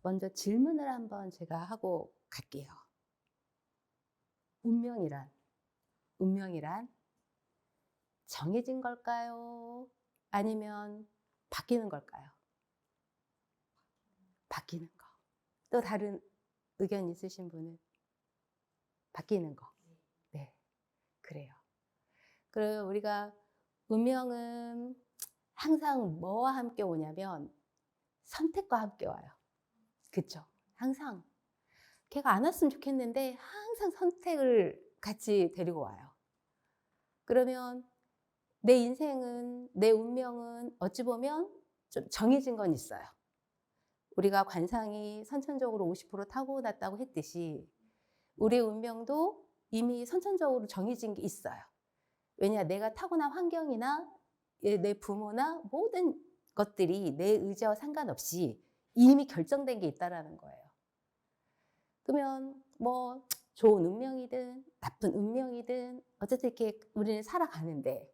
먼저 질문을 한번 제가 하고 갈게요. 운명이란 정해진 걸까요? 아니면 바뀌는 걸까요? 바뀌는 거. 또 다른 의견 있으신 분은? 바뀌는 거. 네, 그래요. 그리고 우리가 운명은 항상 뭐와 함께 오냐면 선택과 함께 와요. 그쵸? 항상. 걔가 안 왔으면 좋겠는데 항상 선택을 같이 데리고 와요. 그러면 내 인생은, 내 운명은 어찌 보면 좀 정해진 건 있어요. 우리가 관상이 선천적으로 50% 타고났다고 했듯이 우리의 운명도 이미 선천적으로 정해진 게 있어요. 왜냐, 내가 타고난 환경이나 내 부모나 모든 것들이 내 의지와 상관없이 이미 결정된 게 있다라는 거예요. 그러면 뭐 좋은 운명이든 나쁜 운명이든 어쨌든 이렇게 우리는 살아가는데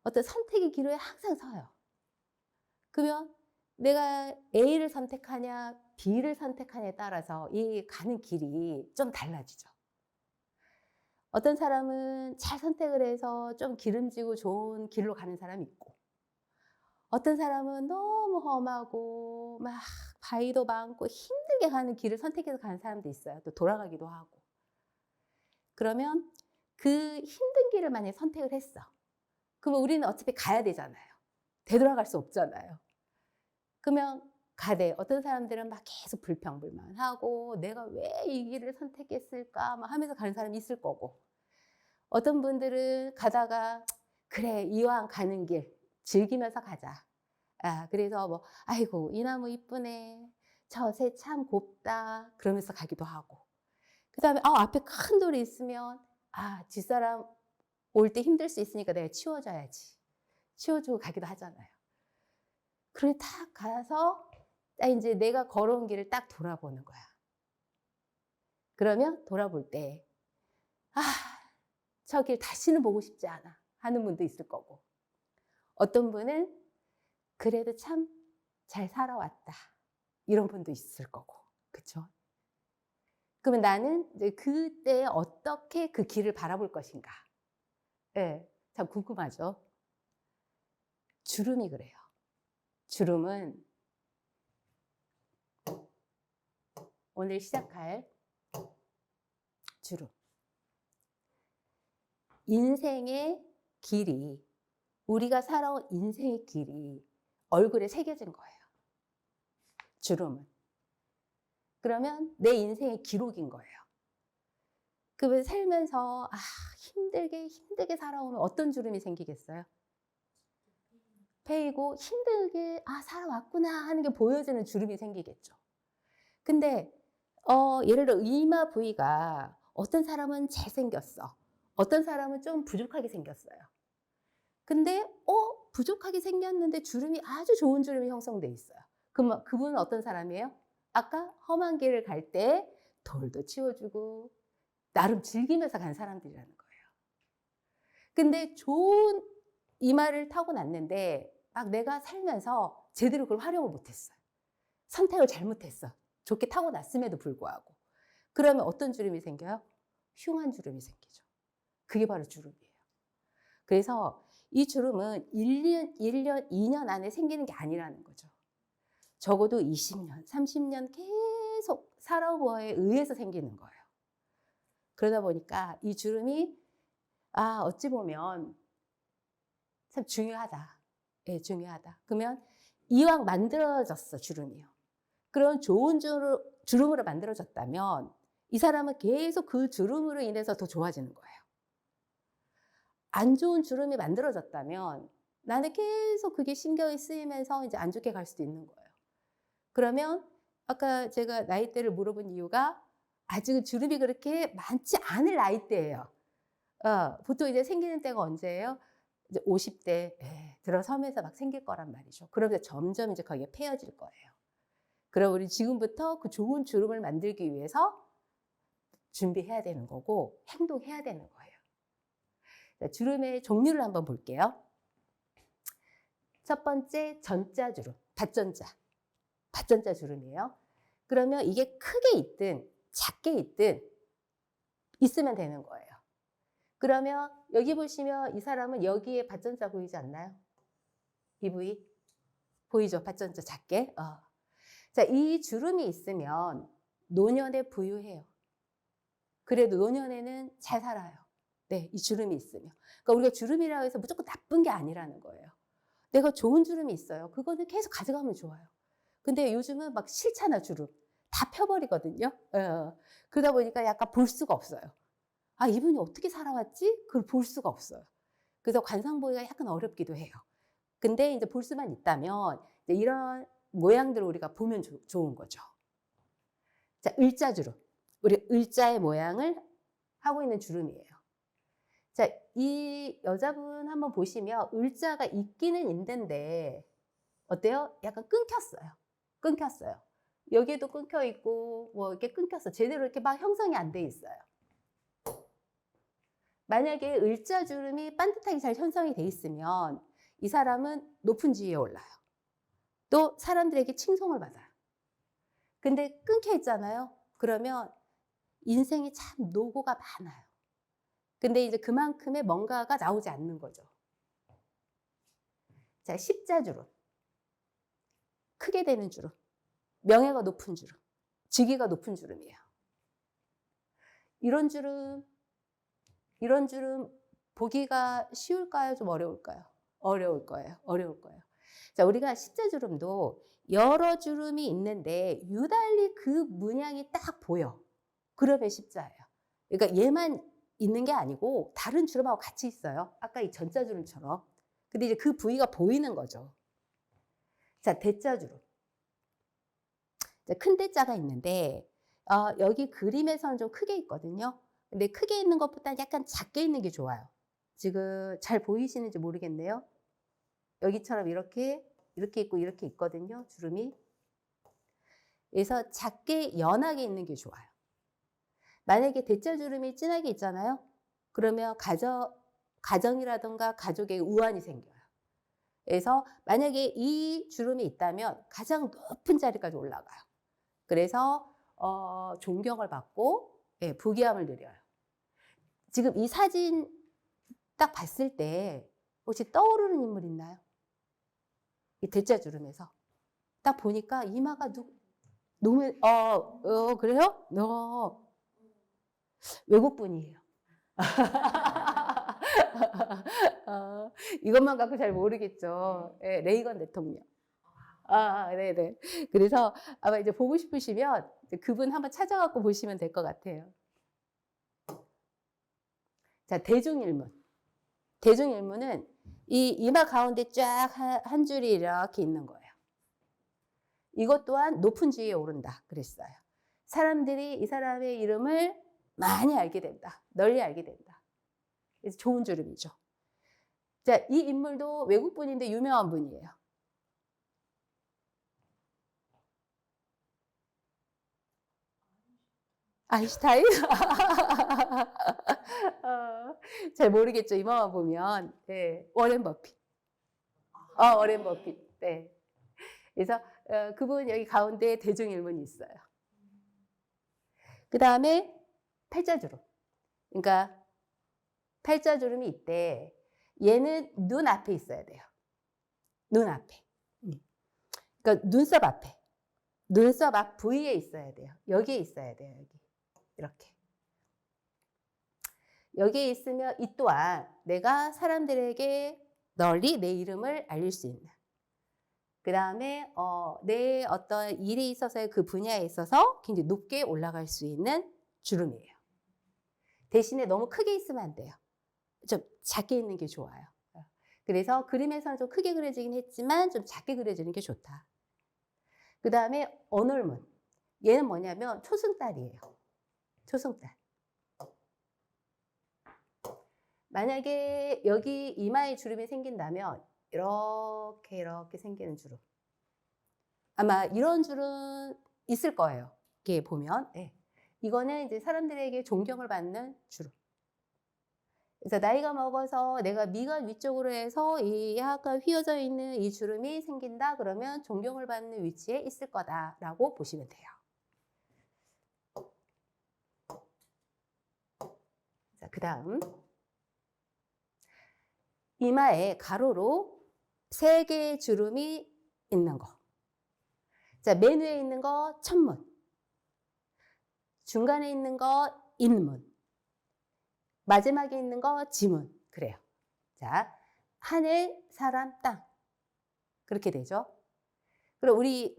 어떤 선택의 기로에 항상 서요. 그러면 내가 A를 선택하냐 B를 선택하냐에 따라서 이 가는 길이 좀 달라지죠. 어떤 사람은 잘 선택을 해서 좀 기름지고 좋은 길로 가는 사람이 있고, 어떤 사람은 너무 험하고 막 바위도 많고 힘들게 가는 길을 선택해서 가는 사람도 있어요. 또 돌아가기도 하고. 그러면 그 힘든 길을 만약에 선택을 했어. 그러면 우리는 어차피 가야 되잖아요. 되돌아갈 수 없잖아요. 그러면 가되 어떤 사람들은 막 계속 불평불만하고 내가 왜 이 길을 선택했을까 막 하면서 가는 사람이 있을 거고, 어떤 분들은 가다가 그래 이왕 가는 길 즐기면서 가자. 그래서 뭐 아이고 이 나무 이쁘네, 저 새 참 곱다 그러면서 가기도 하고, 그 다음에 앞에 큰 돌이 있으면 뒷사람 올 때 힘들 수 있으니까 내가 치워줘야지, 치워주고 가기도 하잖아요. 그래 딱 가서 딱 이제 내가 걸어온 길을 딱 돌아보는 거야. 그러면 돌아볼 때 저 길 다시는 보고 싶지 않아 하는 분도 있을 거고, 어떤 분은 그래도 참 잘 살아왔다 이런 분도 있을 거고, 그쵸? 그러면 나는 이제 그때 어떻게 그 길을 바라볼 것인가? 네, 참 궁금하죠? 주름이 그래요. 주름은 오늘 시작할 주름. 인생의 길이, 우리가 살아온 인생의 길이 얼굴에 새겨진 거예요. 주름은. 그러면 내 인생의 기록인 거예요. 그 살면서 힘들게 살아오면 어떤 주름이 생기겠어요? 패이고 힘들게 살아왔구나 하는 게 보여지는 주름이 생기겠죠. 근데 예를 들어 이마 부위가 어떤 사람은 잘생겼어. 어떤 사람은 좀 부족하게 생겼어요. 근데 부족하게 생겼는데 주름이 아주 좋은 주름이 형성돼 있어요. 그럼 그분은 어떤 사람이에요? 아까 험한 길을 갈 때 돌도 치워주고 나름 즐기면서 간 사람들이라는 거예요. 근데 좋은 이마를 타고 났는데 막 내가 살면서 제대로 그걸 활용을 못했어요. 선택을 잘못했어. 좋게 타고 났음에도 불구하고. 그러면 어떤 주름이 생겨요? 흉한 주름이 생기죠. 그게 바로 주름이에요. 그래서 이 주름은 1년, 2년 안에 생기는 게 아니라는 거죠. 적어도 20년, 30년 계속 살아온 거에 의해서 생기는 거예요. 그러다 보니까 이 주름이 어찌 보면 참 중요하다. 예, 중요하다. 그러면 이왕 만들어졌어, 주름이요. 그런 좋은 주름으로 만들어졌다면 이 사람은 계속 그 주름으로 인해서 더 좋아지는 거예요. 안 좋은 주름이 만들어졌다면 나는 계속 그게 신경이 쓰이면서 이제 안 좋게 갈 수도 있는 거예요. 그러면 아까 제가 나이대를 물어본 이유가 아직은 주름이 그렇게 많지 않을 나이대예요. 보통 이제 생기는 때가 언제예요? 이제 50대 들어서면서 막 생길 거란 말이죠. 그러면서 점점 이제 거기에 패여질 거예요. 그럼 우리 지금부터 그 좋은 주름을 만들기 위해서 준비해야 되는 거고 행동해야 되는 거예요. 자, 주름의 종류를 한번 볼게요. 첫 번째 전자 주름, 밭전자 주름이에요. 그러면 이게 크게 있든 작게 있든 있으면 되는 거예요. 그러면 여기 보시면 이 사람은 여기에 받전자 보이지 않나요? 이 부위 보이죠? 받전자 작게. 자, 이 주름이 있으면 노년에 부유해요. 그래도 노년에는 잘 살아요. 네, 이 주름이 있으면. 그러니까 우리가 주름이라고 해서 무조건 나쁜 게 아니라는 거예요. 내가 좋은 주름이 있어요. 그거는 계속 가져가면 좋아요. 근데 요즘은 막 싫잖아, 주름. 다 펴버리거든요. 그러다 보니까 약간 볼 수가 없어요. 아, 이분이 어떻게 살아왔지? 그걸 볼 수가 없어요. 그래서 관상 보기가 약간 어렵기도 해요. 근데 이제 볼 수만 있다면 이제 이런 모양들을 우리가 보면 좋은 거죠. 자, 을자주름. 우리 을자의 모양을 하고 있는 주름이에요. 자, 이 여자분 한번 보시면 을자가 있기는 있는데 어때요? 약간 끊겼어요. 끊겼어요. 여기에도 끊겨 있고 뭐 이렇게 끊겼어. 제대로 이렇게 막 형성이 안 돼 있어요. 만약에 을자주름이 반듯하게 잘 형성이 돼 있으면 이 사람은 높은 지위에 올라요. 또 사람들에게 칭송을 받아요. 근데 끊겨 있잖아요. 그러면 인생이 참 노고가 많아요. 근데 이제 그만큼의 뭔가가 나오지 않는 거죠. 자, 십자주름. 크게 되는 주름. 명예가 높은 주름. 직위가 높은 주름이에요. 이런 주름 보기가 쉬울까요? 좀 어려울까요? 어려울 거예요. 어려울 거예요. 자, 우리가 십자주름도 여러 주름이 있는데 유달리 그 문양이 딱 보여. 그러면 십자예요. 그러니까 얘만 있는 게 아니고 다른 주름하고 같이 있어요. 아까 이 전자주름처럼. 근데 이제 그 부위가 보이는 거죠. 자, 대자주름. 큰 대자가 있는데 여기 그림에서는 좀 크게 있거든요. 근데 크게 있는 것보다 약간 작게 있는 게 좋아요. 지금 잘 보이시는지 모르겠네요. 여기처럼 이렇게 있고 이렇게 있거든요. 주름이. 그래서 작게 연하게 있는 게 좋아요. 만약에 대자주름이 진하게 있잖아요. 그러면 가정이라든가 가족에 우환이 생겨요. 그래서 만약에 이 주름이 있다면 가장 높은 자리까지 올라가요. 그래서 존경을 받고 부귀함을 누려요. 지금 이 사진 딱 봤을 때 혹시 떠오르는 인물 있나요? 이 대자주름에서 딱 보니까 이마가 너무 그래요? 외국 분이에요. 이것만 갖고 잘 모르겠죠. 레이건 대통령. 네네. 그래서 아마 이제 보고 싶으시면 그분 한번 찾아갖고 보시면 될 것 같아요. 자, 대중일문. 대중일문은 이 이마 가운데 쫙 한 줄이 이렇게 있는 거예요. 이것 또한 높은 지위에 오른다 그랬어요. 사람들이 이 사람의 이름을 많이 알게 된다. 널리 알게 된다. 그래서 좋은 주름이죠. 자, 이 인물도 외국 분인데 유명한 분이에요. 아인슈타인? 잘 모르겠죠. 이마만 보면. 네, 워렌 버핏. 워렌 버핏. 네. 그래서 그분 여기 가운데 대중일문이 있어요. 그 다음에 팔자주름. 그러니까 팔자주름이 있대. 얘는 눈 앞에 있어야 돼요. 눈 앞에. 그러니까 눈썹 앞에. 눈썹 앞 부위에 있어야 돼요. 여기에 있어야 돼요. 여기. 이렇게. 여기에 있으면 이 또한 내가 사람들에게 널리 내 이름을 알릴 수 있는. 그 다음에 내 어떤 일에 있어서의 그 분야에 있어서 굉장히 높게 올라갈 수 있는 주름이에요. 대신에 너무 크게 있으면 안 돼요. 좀 작게 있는 게 좋아요. 그래서 그림에서는 좀 크게 그려지긴 했지만 좀 작게 그려지는 게 좋다. 그 다음에 언얼문. 얘는 뭐냐면 초승달이에요. 초승달. 만약에 여기 이마에 주름이 생긴다면 이렇게 생기는 주름. 아마 이런 주름 있을 거예요. 이렇게 보면. 네. 이거는 이제 사람들에게 존경을 받는 주름. 그래서 나이가 먹어서 내가 미간 위쪽으로 해서 이 약간 휘어져 있는 이 주름이 생긴다 그러면 존경을 받는 위치에 있을 거다라고 보시면 돼요. 그 다음 이마에 가로로 3개의 주름이 있는 거. 자, 맨 위에 있는 거 천문, 중간에 있는 거 인문, 마지막에 있는 거 지문. 그래요. 자, 하늘, 사람, 땅. 그렇게 되죠. 그럼 우리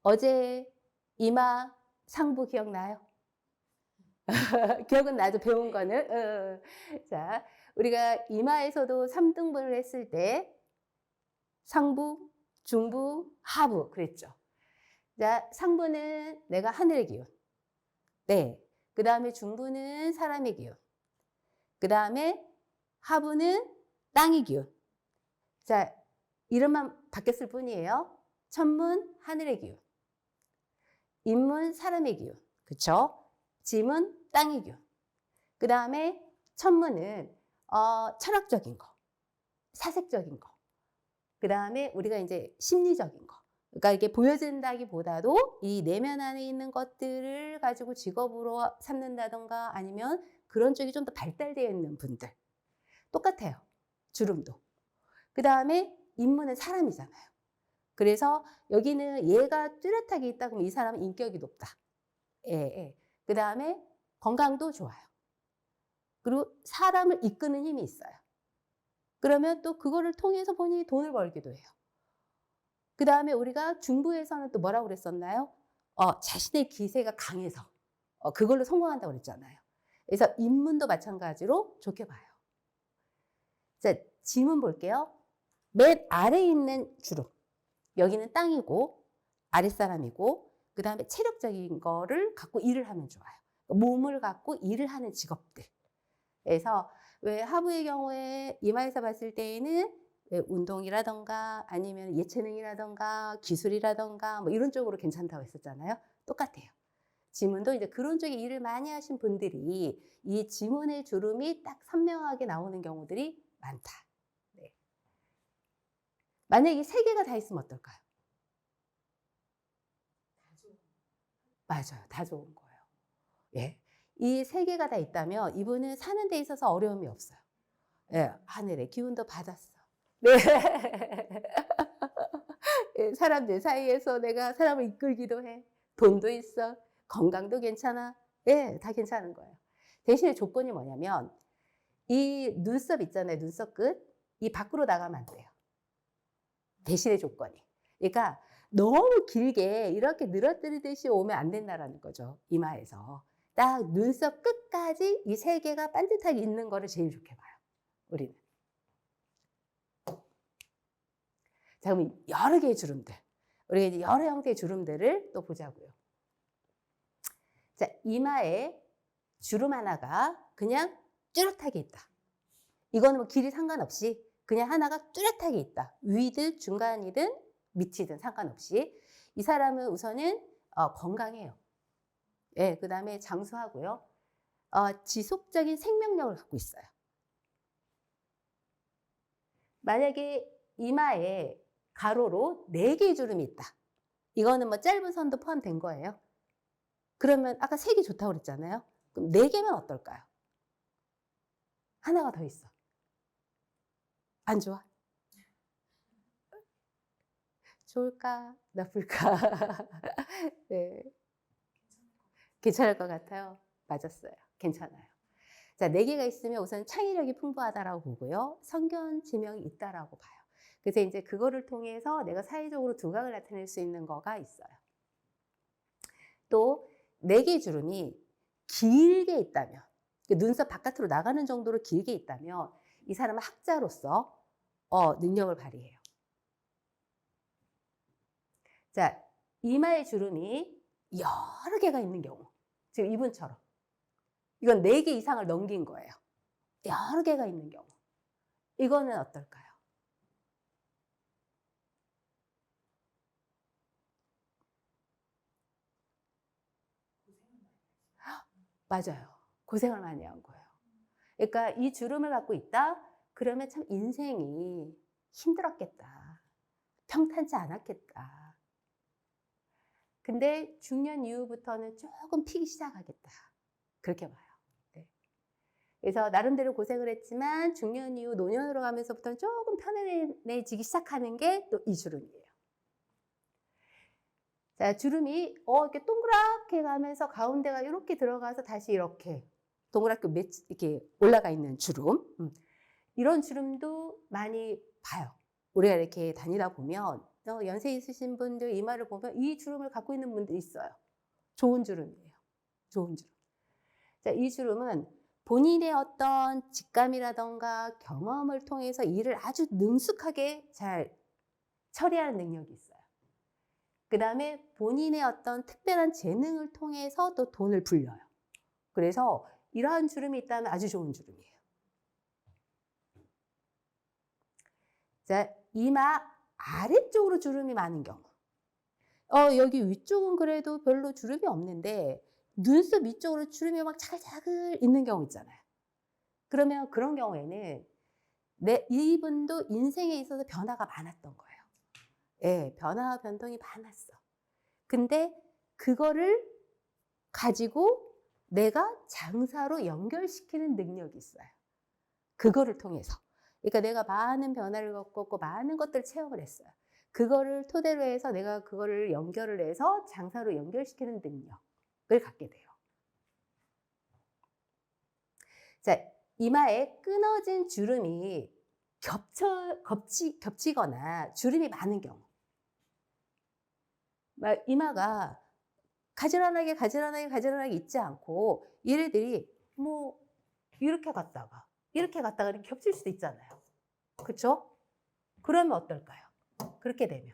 어제 이마 상부 기억나요? 기억은 나도 배운 거는. 자, 우리가 이마에서도 3등분을 했을 때 상부, 중부, 하부 그랬죠. 자, 상부는 내가 하늘의 기운. 네. 그 다음에 중부는 사람의 기운. 그 다음에 하부는 땅의 기운. 자, 이름만 바뀌었을 뿐이에요. 천문, 하늘의 기운. 인문, 사람의 기운. 그쵸? 지문, 땅의 기운. 그 다음에 천문은 철학적인 거, 사색적인 거. 그 다음에 우리가 이제 심리적인 거. 그러니까 이게 보여진다기보다도 이 내면 안에 있는 것들을 가지고 직업으로 삼는다던가 아니면 그런 쪽이 좀 더 발달되어 있는 분들. 똑같아요. 주름도. 그 다음에 인문은 사람이잖아요. 그래서 여기는 얘가 뚜렷하게 있다 그러면 이 사람은 인격이 높다. 예. 그 다음에 건강도 좋아요. 그리고 사람을 이끄는 힘이 있어요. 그러면 또 그거를 통해서 본인이 돈을 벌기도 해요. 그 다음에 우리가 중부에서는 또 뭐라고 그랬었나요? 자신의 기세가 강해서 그걸로 성공한다고 그랬잖아요. 그래서 인문도 마찬가지로 좋게 봐요. 자, 지문 볼게요. 맨 아래에 있는 주름. 여기는 땅이고 아랫사람이고 그 다음에 체력적인 거를 갖고 일을 하면 좋아요. 몸을 갖고 일을 하는 직업들. 그래서 왜 하부의 경우에 이마에서 봤을 때에는 왜 운동이라던가 아니면 예체능이라던가 기술이라던가 뭐 이런 쪽으로 괜찮다고 했었잖아요. 똑같아요. 지문도 이제 그런 쪽에 일을 많이 하신 분들이 이 지문의 주름이 딱 선명하게 나오는 경우들이 많다. 네. 만약에 3개가 다 있으면 어떨까요? 맞아요. 다 좋은 거예요. 예. 이 3개가 다 있다면 이분은 사는 데 있어서 어려움이 없어요. 예. 하늘의 기운도 받았어. 네. 예, 사람들 사이에서 내가 사람을 이끌기도 해. 돈도 있어. 건강도 괜찮아. 예, 다 괜찮은 거예요. 대신에 조건이 뭐냐면 이 눈썹 있잖아요. 눈썹 끝. 이 밖으로 나가면 안 돼요. 대신의 조건이. 그러니까 너무 길게 이렇게 늘어뜨리듯이 오면 안 된다라는 거죠. 이마에서. 딱 눈썹 끝까지 이 3개가 반듯하게 있는 거를 제일 좋게 봐요. 우리는. 자, 그럼 여러 개의 주름들. 우리가 이제 여러 형태의 주름들을 또 보자고요. 자, 이마에 주름 하나가 그냥 뚜렷하게 있다. 이거는 뭐 길이 상관없이 그냥 하나가 뚜렷하게 있다. 위든 중간이든 밑이든 상관없이. 이 사람은 우선은 건강해요. 예, 그 다음에 장수하고요. 지속적인 생명력을 갖고 있어요. 만약에 이마에 가로로 4개의 주름이 있다. 이거는 뭐 짧은 선도 포함된 거예요. 그러면 아까 3개 좋다고 그랬잖아요. 그럼 4개면 어떨까요? 하나가 더 있어. 안 좋아? 좋을까? 나쁠까? 네. 괜찮을 것 같아요. 맞았어요. 괜찮아요. 자, 4개가 있으면 우선 창의력이 풍부하다라고 보고요. 성견 지명이 있다라고 봐요. 그래서 이제 그거를 통해서 내가 사회적으로 두각을 나타낼 수 있는 거가 있어요. 또 4개의 주름이 길게 있다면, 눈썹 바깥으로 나가는 정도로 길게 있다면 이 사람은 학자로서 능력을 발휘해요. 자, 이마의 주름이 여러 개가 있는 경우, 지금 이분처럼 이건 4개 이상을 넘긴 거예요. 여러 개가 있는 경우. 이거는 어떨까요? 맞아요. 고생을 많이 한 거예요. 그러니까 이 주름을 갖고 있다? 그러면 참 인생이 힘들었겠다. 평탄치 않았겠다. 근데 중년 이후부터는 조금 피기 시작하겠다. 그렇게 봐요. 네. 그래서 나름대로 고생을 했지만 중년 이후 노년으로 가면서부터는 조금 편안해지기 시작하는 게 또 이 주름이에요. 자, 주름이 이렇게 동그랗게 가면서 가운데가 이렇게 들어가서 다시 이렇게 동그랗게 이렇게 올라가 있는 주름. 이런 주름도 많이 봐요. 우리가 이렇게 다니다 보면 연세 있으신 분들 이마를 보면 이 주름을 갖고 있는 분들이 있어요. 좋은 주름이에요. 좋은 주름. 자, 이 주름은 본인의 어떤 직감이라던가 경험을 통해서 일을 아주 능숙하게 잘 처리하는 능력이 있어요. 그 다음에 본인의 어떤 특별한 재능을 통해서 또 돈을 불려요. 그래서 이러한 주름이 있다면 아주 좋은 주름이에요. 자, 이마 아래쪽으로 주름이 많은 경우. 여기 위쪽은 그래도 별로 주름이 없는데 눈썹 위쪽으로 주름이 막 자글자글 있는 경우 있잖아요. 그러면 그런 경우에는 이분도 인생에 있어서 변화가 많았던 거예요. 예, 변화와 변동이 많았어. 근데 그거를 가지고 내가 장사로 연결시키는 능력이 있어요. 그거를 통해서. 그러니까 내가 많은 변화를 겪었고 많은 것들을 체험을 했어요. 그거를 토대로 해서 내가 그거를 연결을 해서 장사로 연결시키는 능력을 갖게 돼요. 자, 이마에 끊어진 주름이 겹치거나 주름이 많은 경우. 이마가 가지런하게 있지 않고 얘네들이 뭐 이렇게 갔다가 이렇게 겹칠 수도 있잖아요. 그렇죠? 그러면 어떨까요? 그렇게 되면.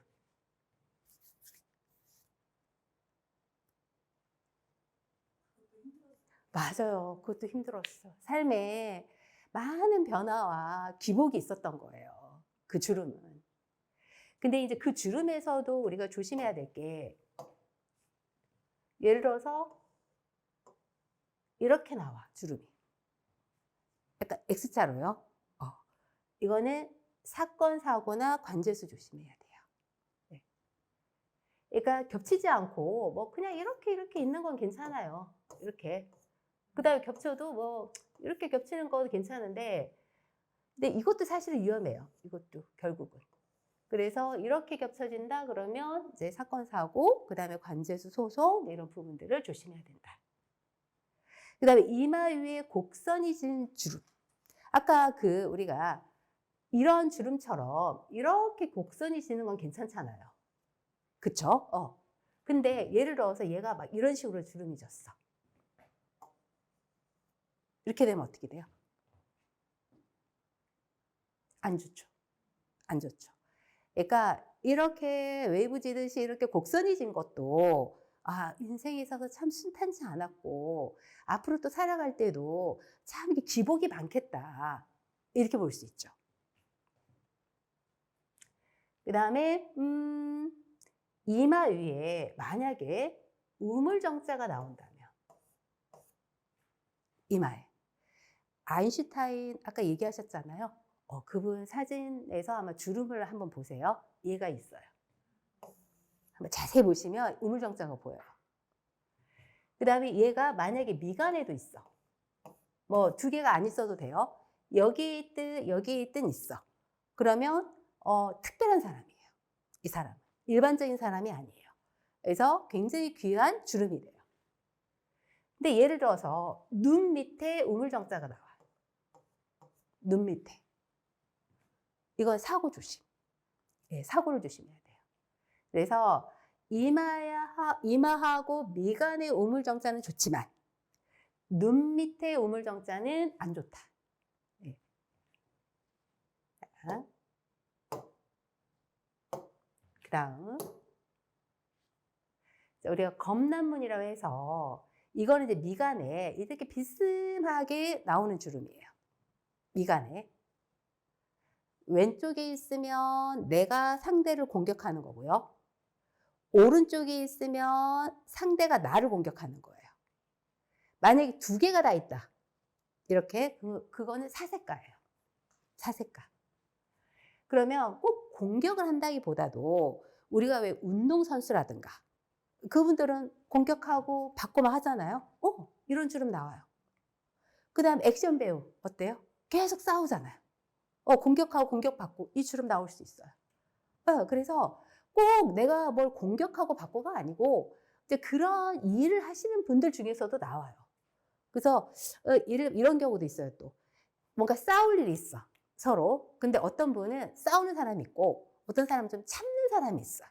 맞아요. 그것도 힘들었어. 삶에 많은 변화와 기복이 있었던 거예요. 그 주름은. 근데 이제 그 주름에서도 우리가 조심해야 될 게 예를 들어서 이렇게 나와 주름이. 약간 X자로요. 이거는 사건, 사고나 관제수 조심해야 돼요. 네. 그러니까 겹치지 않고 뭐 그냥 이렇게 있는 건 괜찮아요. 이렇게. 그 다음에 겹쳐도 뭐 이렇게 겹치는 건 괜찮은데 근데 이것도 사실은 위험해요. 이것도 결국은. 그래서 이렇게 겹쳐진다 그러면 이제 사건, 사고, 그 다음에 관제수 소송 이런 부분들을 조심해야 된다. 그 다음에 이마 위에 곡선이 진 주름. 아까 우리가 이런 주름처럼 이렇게 곡선이 지는 건 괜찮잖아요. 그쵸? 근데 예를 들어서 얘가 막 이런 식으로 주름이 졌어. 이렇게 되면 어떻게 돼요? 안 좋죠. 안 좋죠. 그러니까 이렇게 웨이브 지듯이 이렇게 곡선이 진 것도 인생에 있어서 참 순탄치 않았고 앞으로 또 살아갈 때도 참 기복이 많겠다. 이렇게 볼 수 있죠. 그 다음에 이마 위에 만약에 우물정자가 나온다면 이마에 아인슈타인 아까 얘기하셨잖아요. 그분 사진에서 아마 주름을 한번 보세요. 얘가 있어요. 한번 자세히 보시면 우물정자가 보여요. 그 다음에 얘가 만약에 미간에도 있어. 뭐 2개가 안 있어도 돼요. 여기 있든 있어. 그러면 특별한 사람이에요. 이 사람은. 일반적인 사람이 아니에요. 그래서 굉장히 귀한 주름이 돼요. 근데 예를 들어서 눈 밑에 우물정자가 나와요. 눈 밑에. 이건 사고 조심. 네, 사고를 조심해야 돼요. 그래서 이마하고 미간의 우물정자는 좋지만 눈 밑의 우물정자는 안 좋다. 네. 자, 그 다음 우리가 검난문이라고 해서 이거는 이제 미간에 이렇게 비스듬하게 나오는 주름이에요. 미간에. 왼쪽에 있으면 내가 상대를 공격하는 거고요. 오른쪽에 있으면 상대가 나를 공격하는 거예요. 만약에 2개가 다 있다. 이렇게 그거는 사색가예요. 사색가. 그러면 꼭 공격을 한다기보다도 우리가 왜 운동선수라든가 그분들은 공격하고 받고만 하잖아요. 이런 주름 나와요. 그 다음 액션 배우 어때요? 계속 싸우잖아요. 공격하고 공격받고 이 주름 나올 수 있어요. 그래서 꼭 내가 뭘 공격하고 받고가 아니고 이제 그런 일을 하시는 분들 중에서도 나와요. 그래서 이런 경우도 있어요. 또 뭔가 싸울 일이 있어 서로. 근데 어떤 분은 싸우는 사람이 있고 어떤 사람은 좀 참는 사람이 있어.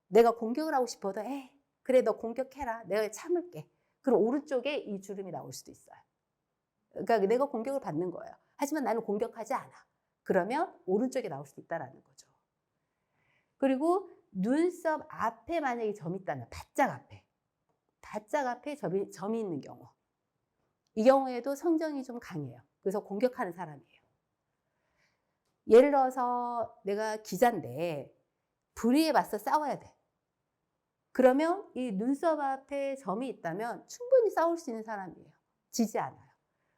내가 공격을 하고 싶어도 에이 그래 너 공격해라 내가 참을게. 그럼 오른쪽에 이 주름이 나올 수도 있어요. 그러니까 내가 공격을 받는 거예요. 하지만 나는 공격하지 않아. 그러면 오른쪽에 나올 수도 있다라는 거죠. 그리고 눈썹 앞에 만약에 점이 있다면 바짝 앞에 점이 있는 경우, 이 경우에도 성정이 좀 강해요. 그래서 공격하는 사람이에요. 예를 들어서 내가 기자인데 불의에 맞서 싸워야 돼. 그러면 이 눈썹 앞에 점이 있다면 충분히 싸울 수 있는 사람이에요. 지지 않아요.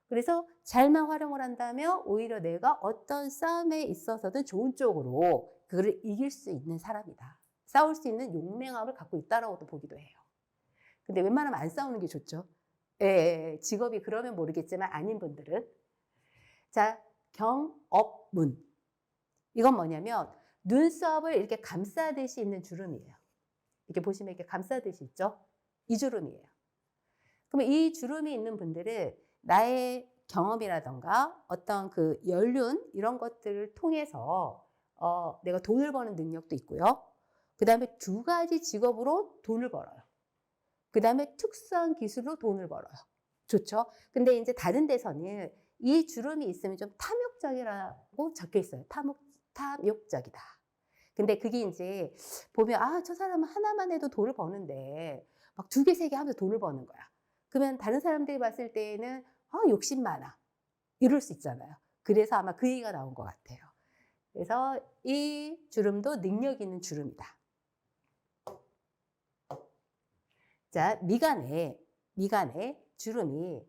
그래서 잘만 활용을 한다면 오히려 내가 어떤 싸움에 있어서든 좋은 쪽으로 그를 이길 수 있는 사람이다. 싸울 수 있는 용맹함을 갖고 있다라고도 보기도 해요. 근데 웬만하면 안 싸우는 게 좋죠. 직업이 그러면 모르겠지만 아닌 분들은. 자, 경업문. 이건 뭐냐면 눈썹을 이렇게 감싸듯이 있는 주름이에요. 이렇게 보시면 이렇게 감싸듯이 있죠? 이 주름이에요. 그러면 이 주름이 있는 분들은 나의 경험이라던가 어떤 그 연륜 이런 것들을 통해서 내가 돈을 버는 능력도 있고요. 그 다음에 두 가지 직업으로 돈을 벌어요. 그 다음에 특수한 기술로 돈을 벌어요. 좋죠? 근데 이제 다른 데서는 이 주름이 있으면 좀 탐욕적이라고 적혀 있어요. 탐욕적이다. 근데 그게 이제 보면 저 사람은 하나만 해도 돈을 버는데 막 2개, 3개 하면서 돈을 버는 거야. 그러면 다른 사람들이 봤을 때에는 욕심 많아. 이럴 수 있잖아요. 그래서 아마 그 얘기가 나온 것 같아요. 그래서 이 주름도 능력 있는 주름이다. 자, 미간에 주름이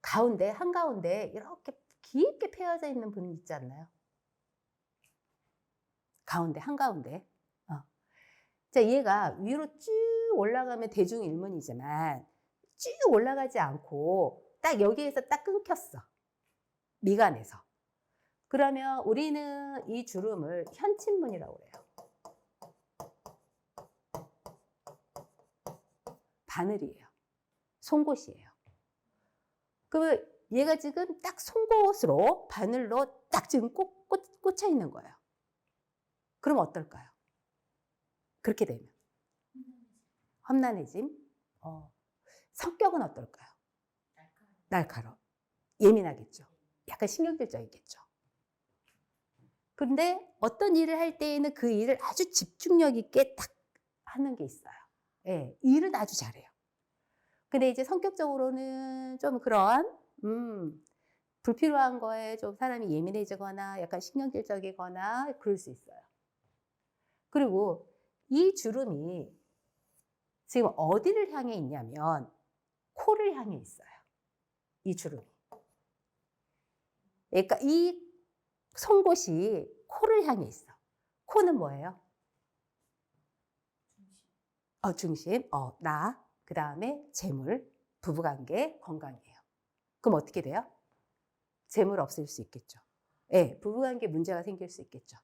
한가운데 이렇게 깊게 펴져 있는 분 있지 않나요? 한가운데. 자, 얘가 위로 쭉 올라가면 대중일문이지만 쭉 올라가지 않고 딱 여기에서 딱 끊겼어. 미간에서. 그러면 우리는 이 주름을 현친문이라고 그래요. 바늘이에요. 송곳이에요. 그러면 얘가 지금 딱 송곳으로 바늘로 딱 지금 꽂혀 있는 거예요. 그럼 어떨까요? 그렇게 되면 험난해짐. 성격은 어떨까요? 날카로워. 예민하겠죠. 약간 신경질적이겠죠. 그런데 어떤 일을 할 때에는 그 일을 아주 집중력 있게 딱 하는 게 있어요. 일은 아주 잘해요. 근데 이제 성격적으로는 좀 그런 불필요한 거에 좀 사람이 예민해지거나 약간 신경질적이거나 그럴 수 있어요. 그리고 이 주름이 지금 어디를 향해 있냐면 코를 향해 있어요. 이 주름이. 그러니까 이 송곳이 코를 향해 있어. 코는 뭐예요? 중심. 나. 그 다음에 재물, 부부관계, 건강이에요. 그럼 어떻게 돼요? 재물 없을 수 있겠죠. 부부관계 문제가 생길 수 있겠죠.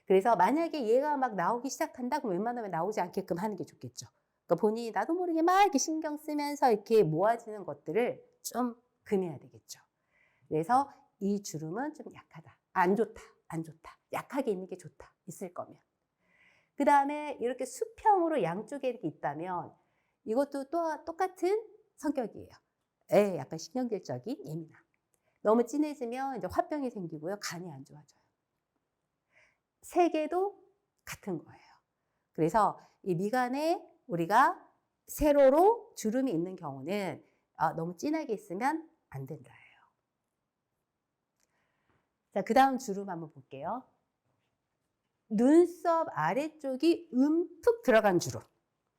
그래서 만약에 얘가 막 나오기 시작한다 그럼 웬만하면 나오지 않게끔 하는 게 좋겠죠. 그러니까 본인이 나도 모르게 막 이렇게 신경 쓰면서 이렇게 모아지는 것들을 좀 금해야 되겠죠. 그래서 이 주름은 좀 약하다. 안 좋다. 약하게 있는 게 좋다. 있을 거면. 그 다음에 이렇게 수평으로 양쪽에 이렇게 있다면 이것도 또 똑같은 성격이에요. 약간 신경질적인 예민함. 너무 진해지면 이제 화병이 생기고요. 간이 안 좋아져요. 3개도 같은 거예요. 그래서 이 미간에 우리가 세로로 주름이 있는 경우는 너무 진하게 있으면 안 된다예요. 자, 그 다음 주름 한번 볼게요. 눈썹 아래쪽이 움푹 들어간 주름.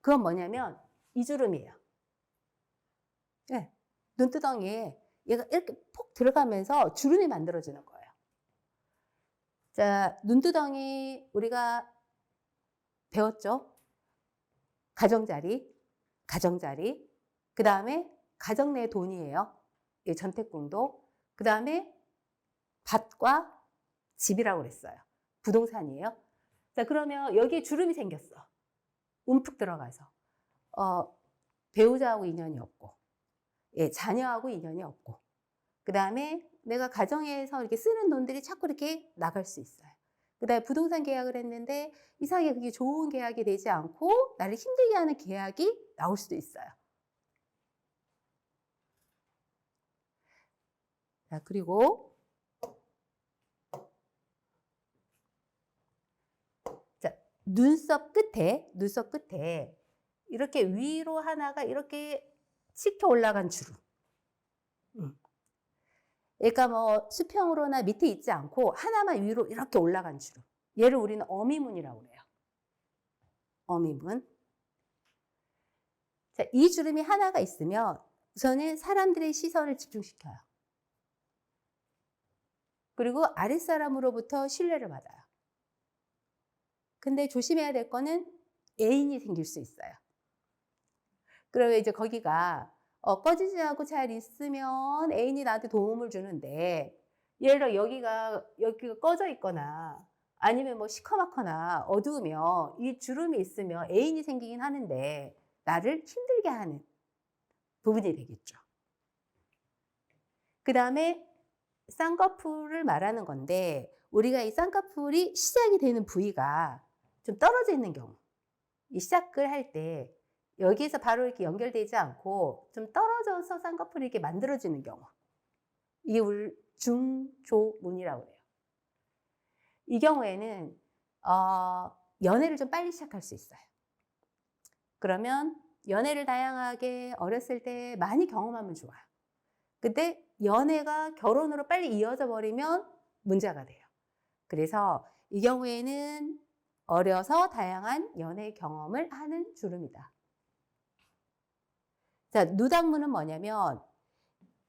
그건 뭐냐면 이 주름이에요. 눈두덩이에 얘가 이렇게 폭 들어가면서 주름이 만들어지는 거예요. 자, 눈두덩이 우리가 배웠죠? 가정자리. 그 다음에 가정 내 돈이에요. 이 전태궁도. 그 다음에 밭과 집이라고 그랬어요. 부동산이에요. 자, 그러면 여기에 주름이 생겼어. 움푹 들어가서. 배우자하고 인연이 없고, 예, 자녀하고 인연이 없고, 그 다음에 내가 가정에서 이렇게 쓰는 돈들이 자꾸 이렇게 나갈 수 있어요. 그 다음에 부동산 계약을 했는데 이상하게 그게 좋은 계약이 되지 않고 나를 힘들게 하는 계약이 나올 수도 있어요. 자, 그리고 자, 눈썹 끝에 이렇게 위로 하나가 이렇게 치켜 올라간 주름. 그러니까 뭐 수평으로나 밑에 있지 않고 하나만 위로 이렇게 올라간 주름. 얘를 우리는 어미문이라고 그래요. 어미문. 자, 이 주름이 하나가 있으면 우선은 사람들의 시선을 집중시켜요. 그리고 아랫사람으로부터 신뢰를 받아요. 근데 조심해야 될 거는 애인이 생길 수 있어요. 그러면 이제 거기가 꺼지지 않고 잘 있으면 애인이 나한테 도움을 주는데, 예를 들어 여기가 꺼져 있거나 아니면 뭐 시커멓거나 어두우면 이 주름이 있으면 애인이 생기긴 하는데 나를 힘들게 하는 부분이 되겠죠. 그 다음에 쌍꺼풀을 말하는 건데, 우리가 이 쌍꺼풀이 시작이 되는 부위가 좀 떨어져 있는 경우, 이 시작을 할 때 여기에서 바로 이렇게 연결되지 않고 좀 떨어져서 쌍꺼풀이 이렇게 만들어지는 경우, 이게 우리 중조문이라고 해요. 이 경우에는 연애를 좀 빨리 시작할 수 있어요. 그러면 연애를 다양하게 어렸을 때 많이 경험하면 좋아요. 근데 연애가 결혼으로 빨리 이어져 버리면 문제가 돼요. 그래서 이 경우에는 어려서 다양한 연애 경험을 하는 주름이다. 자, 누당문은 뭐냐면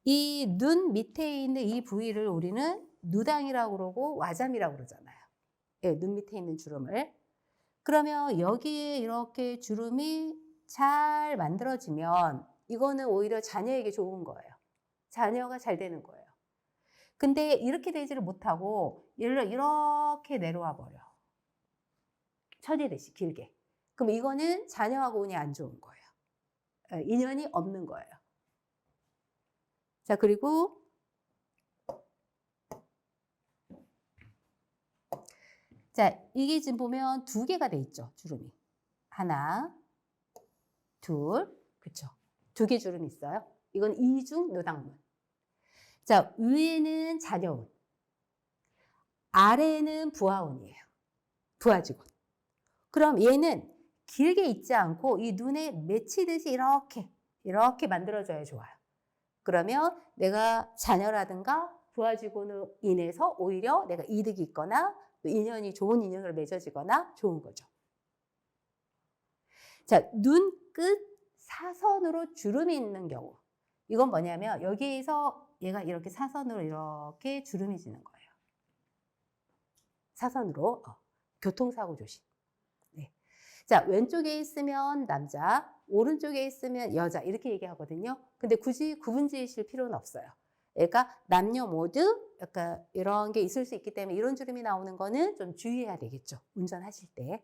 이 눈 밑에 있는 이 부위를 우리는 누당이라고 그러고 와잠이라고 그러잖아요. 예, 눈 밑에 있는 주름을. 그러면 여기에 이렇게 주름이 잘 만들어지면 이거는 오히려 자녀에게 좋은 거예요. 자녀가 잘 되는 거예요. 근데 이렇게 되지를 못하고 예를 들어 이렇게 내려와 버려. 처지듯이 길게. 그럼 이거는 자녀하고 운이 안 좋은 거예요. 인연이 없는 거예요. 자, 그리고 자, 이게 지금 보면 두 개가 돼 있죠, 주름이. 하나, 둘, 그쵸. 두 개 주름이 있어요. 이건 이중 누당문. 자, 위에는 자녀운, 아래에는 부하운이에요. 부하지군. 그럼 얘는 길게 있지 않고 이 눈에 맺히듯이 이렇게 만들어져야 좋아요. 그러면 내가 자녀라든가 부하직원으로 인해서 오히려 내가 이득이 있거나 또 인연이 좋은 인연으로 맺어지거나 좋은 거죠. 자, 눈 끝 사선으로 주름이 있는 경우. 이건 뭐냐면 여기에서 얘가 이렇게 사선으로 이렇게 주름이 지는 거예요. 사선으로. 교통사고 조심. 네. 자, 왼쪽에 있으면 남자, 오른쪽에 있으면 여자 이렇게 얘기하거든요. 근데 굳이 구분 지으실 필요는 없어요. 그러니까 남녀 모두 약간 이런 게 있을 수 있기 때문에 이런 주름이 나오는 거는 좀 주의해야 되겠죠. 운전하실 때.